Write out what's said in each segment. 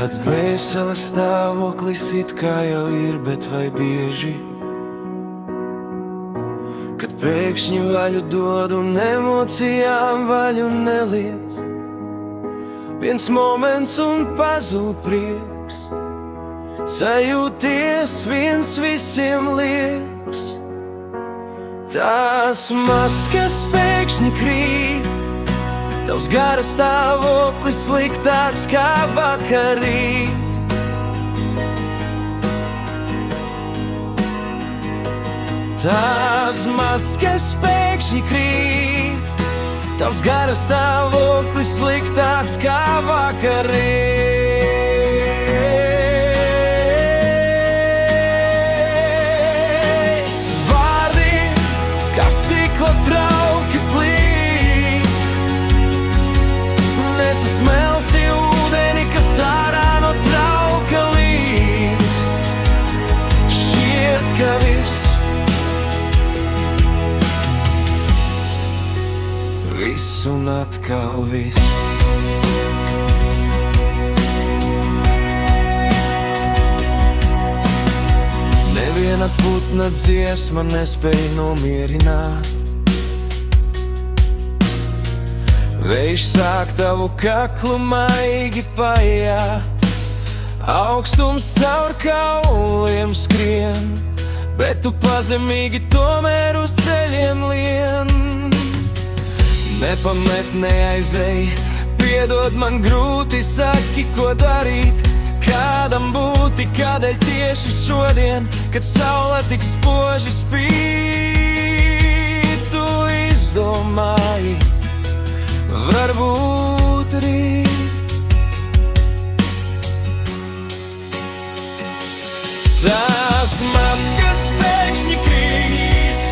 Tāds dvēseles stāvoklis it kā jau ir, bet vai bieži, kad pēkšņi vaļu dod un emocijām vaļu neliec, viens moments un pazūd prieks, sajūties viens visiem liekas. Tās maskas pēkšņi krīt, tavs gara stāvoklis sliktāks kā vakarīt. Tās maskas pēkšņi krīt, tavs gara stāvoklis sliktāks kā vakarīt. Vārdi, kā stikla trauki plīst, nesasmelsi ūdeni, kas ārā no trauka līst. Šķiet, ka viss un atkal viss. Neviena putna dziesma nespēj nomierināt, vējš sāk tavu kaklu maigi paiet, augstums caur kauliem skrien, bet tu pazemīgi tomēr uz ceļiem lien. Nepamet, neaizej, piedod man grūti, saki, ko darīt, kādam būti, kādēļ tieši šodien, kad saule tik spoži spīd. Tu izdomāji, varbūt rīt. Tās maskas pēkšņi krīt,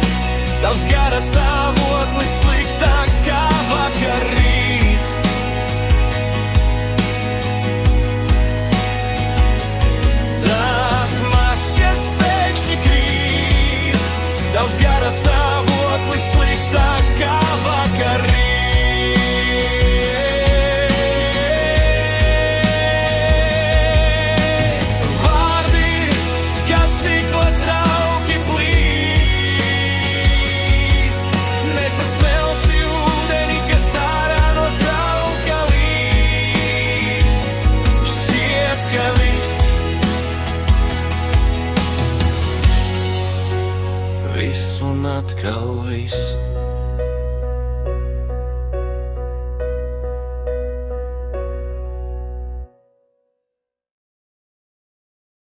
tavs gara stāvoklis sliktāks kā vakarīt. Tās maskas pēkšņi krīt, tavs gara stāvoklis sliktāks kā vakarīt. Viss un atkal viss.